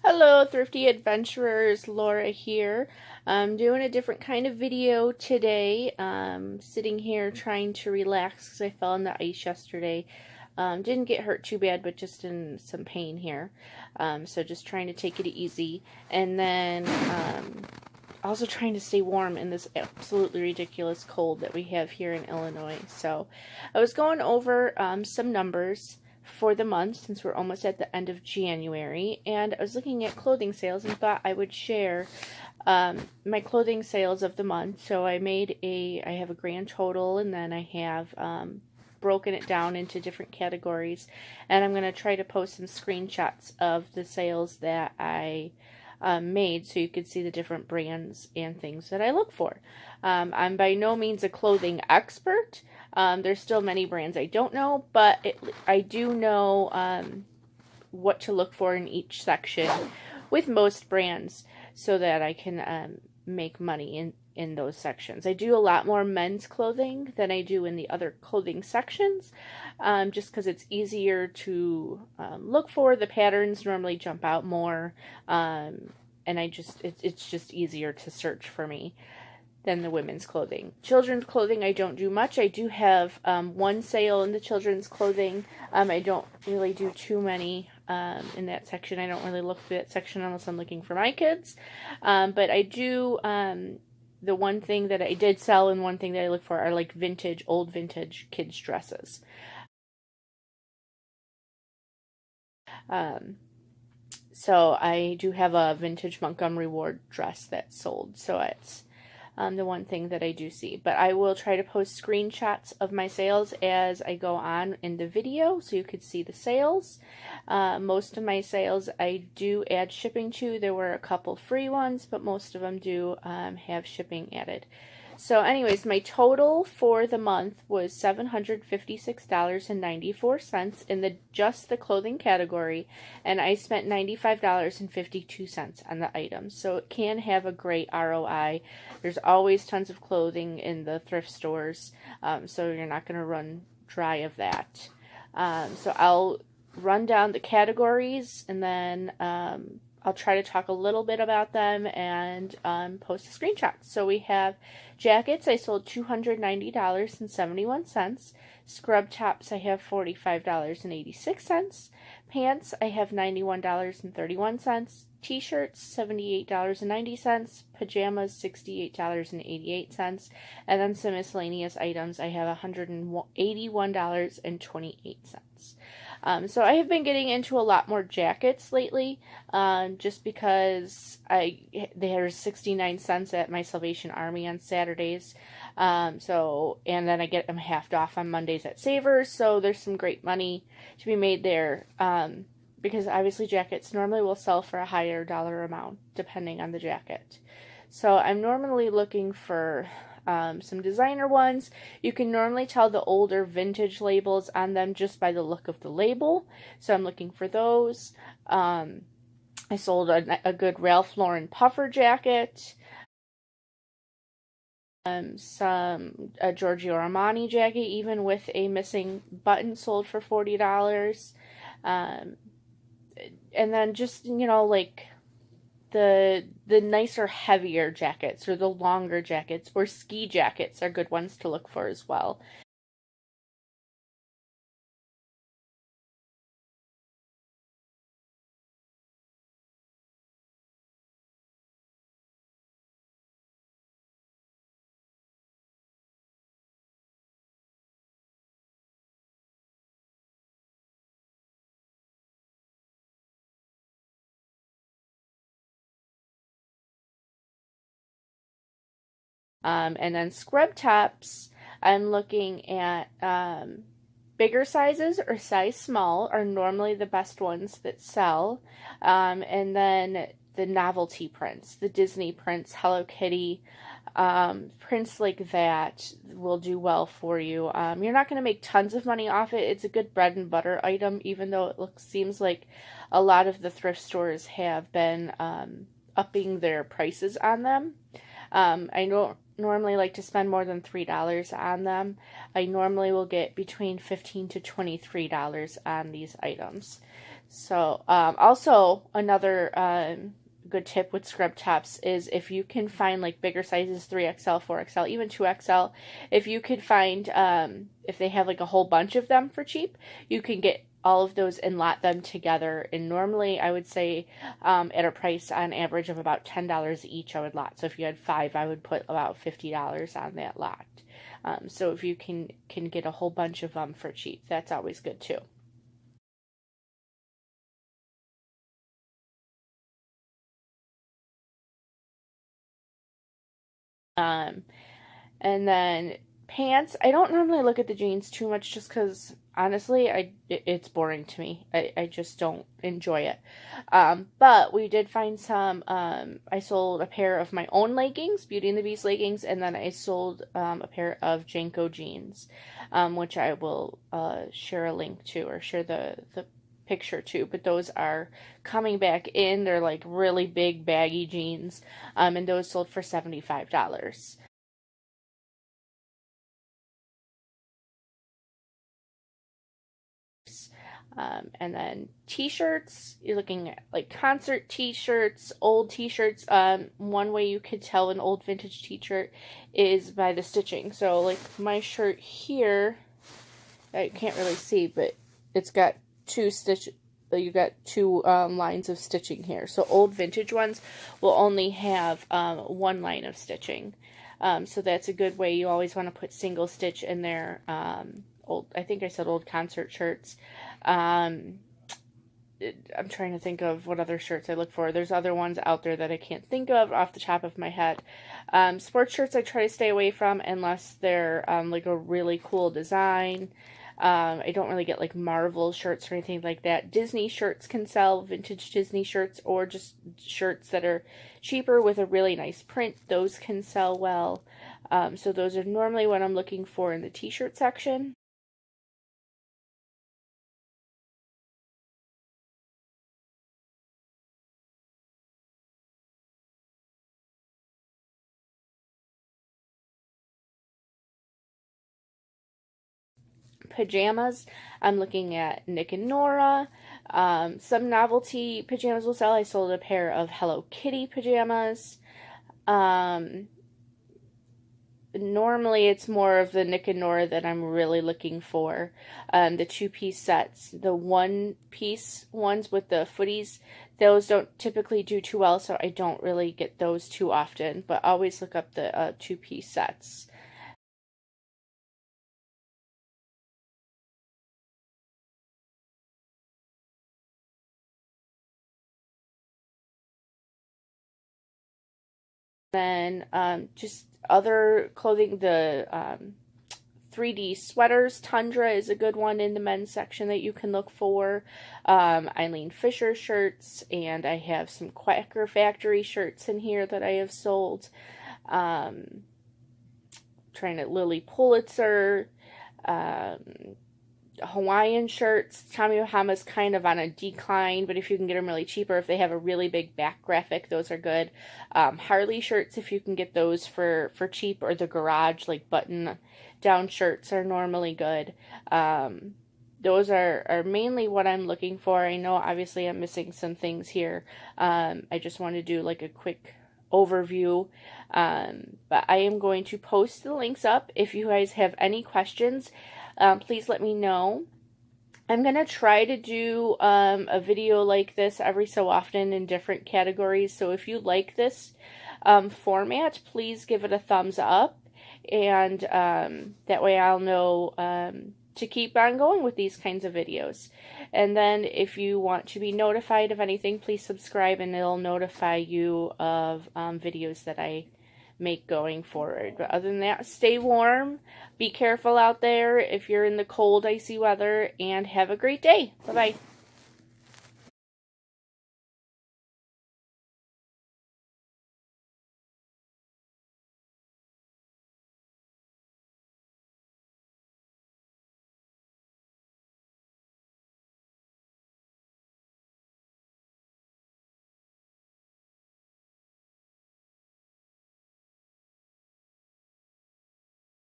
Hello, Thrifty Adventurers, Laura here. I'm doing a different kind of video today. Sitting here trying to relax because I fell in the ice yesterday. Didn't get hurt too bad, but just in some pain here. So just trying to take it easy. And then also trying to stay warm in this absolutely ridiculous cold that we have here in Illinois. So I was going over some numbers for the month since we're almost at the end of January, and I was looking at clothing sales and thought I would share my clothing sales of the month. So I have a grand total, and then I have broken it down into different categories, and I'm going to try to post some screenshots of the sales that I made so you could see the different brands and things that I look for. I'm by no means a clothing expert. There's still many brands I don't know, but I do know what to look for in each section with most brands so that I can make money in those sections. I do a lot more men's clothing than I do in the other clothing sections, just because it's easier to look for. The patterns normally jump out more, and it's just easier to search for me than the women's clothing. Children's clothing I don't do much. I do have one sale in the children's clothing. I don't really do too many in that section. I don't really look for that section unless I'm looking for my kids. But I do, the one thing that I did sell and one thing that I look for are like old vintage kids dresses. So I do have a vintage Montgomery Ward dress that's sold. So it's the one thing that I do see. But I will try to post screenshots of my sales as I go on in the video so you could see the sales. Most of my sales I do add shipping to. There were a couple free ones, but most of them do have shipping added. So anyways, my total for the month was $756.94 in just the clothing category, and I spent $95.52 on the items. So it can have a great ROI. There's always tons of clothing in the thrift stores, so you're not going to run dry of that. So I'll run down the categories, and then I'll try to talk a little bit about them and post a screenshot. So we have jackets. I sold $290.71. Scrub tops, I have $45.86. Pants, I have $91.31. T-shirts, $78.90. Pajamas, $68.88. And then some miscellaneous items, I have $181.28. So I have been getting into a lot more jackets lately, just because there's 69 cents at my Salvation Army on Saturdays, and then I get them halved off on Mondays at Savers, so there's some great money to be made there, because obviously jackets normally will sell for a higher dollar amount depending on the jacket. So I'm normally looking for some designer ones. You can normally tell the older vintage labels on them just by the look of the label. So I'm looking for those. I sold a good Ralph Lauren puffer jacket. A Giorgio Armani jacket, even with a missing button, sold for $40. And then just, like the nicer, heavier jackets or the longer jackets or ski jackets are good ones to look for as well. And then scrub tops, I'm looking at bigger sizes or size small are normally the best ones that sell. And then the novelty prints, the Disney prints, Hello Kitty, prints like that will do well for you. You're not going to make tons of money off it. It's a good bread and butter item, even though seems like a lot of the thrift stores have been upping their prices on them. I don't normally like to spend more than $3 on them. I normally will get between $15 to $23 on these items. So, also another good tip with scrub tops is if you can find like bigger sizes, 3XL, 4XL, even 2XL, if you could find, if they have like a whole bunch of them for cheap, you can get all of those and lot them together. And normally I would say at a price on average of about $10 each, I would lot. So if you had 5, I would put about $50 on that lot. So if you can get a whole bunch of them for cheap, that's always good too. And then pants, I don't normally look at the jeans too much just because honestly it's boring to me. I just don't enjoy it. But we did find some, I sold a pair of my own leggings, Beauty and the Beast leggings, and then I sold a pair of JNCO jeans, which I will share a link to, or share the picture too, but those are coming back in. They're like really big baggy jeans, and those sold for $75. And then t-shirts, you're looking at like concert t-shirts, old t-shirts. One way you could tell an old vintage t-shirt is by the stitching. So like my shirt here, I can't really see, but it's got two lines of stitching here. So old vintage ones will only have one line of stitching. So that's a good way. You always want to put single stitch in there. I think I said old concert shirts. I'm trying to think of what other shirts I look for. There's other ones out there that I can't think of off the top of my head. Sports shirts I try to stay away from unless they're like a really cool design. I don't really get like Marvel shirts or anything like that. Disney shirts can sell, vintage Disney shirts, or just shirts that are cheaper with a really nice print. Those can sell well. So those are normally what I'm looking for in the t-shirt section. Pajamas, I'm looking at Nick and Nora. Some novelty pajamas will sell. I sold a pair of Hello Kitty pajamas. Normally it's more of the Nick and Nora that I'm really looking for. The 2-piece sets. The 1-piece ones with the footies, those don't typically do too well, so I don't really get those too often, but always look up the 2-piece sets. Then just other clothing, the 3D sweaters. Tundra is a good one in the men's section that you can look for. Eileen Fisher shirts, and I have some Quaker Factory shirts in here that I have sold. Trying to Lily Pulitzer. Hawaiian shirts. Tommy Bahama's kind of on a decline, but if you can get them really cheaper, if they have a really big back graphic, those are good. Harley shirts, if you can get those for cheap, or the Garage like button down shirts are normally good. Those are mainly what I'm looking for. I know obviously I'm missing some things here. I just want to do like a quick overview, but I am going to post the links up. If you guys have any questions, please let me know. I'm going to try to do a video like this every so often in different categories. So if you like this format, please give it a thumbs up. And that way I'll know to keep on going with these kinds of videos. And then if you want to be notified of anything, please subscribe and it'll notify you of videos that I make going forward. But other than that, stay warm, be careful out there if you're in the cold, icy weather, and have a great day. Bye-bye.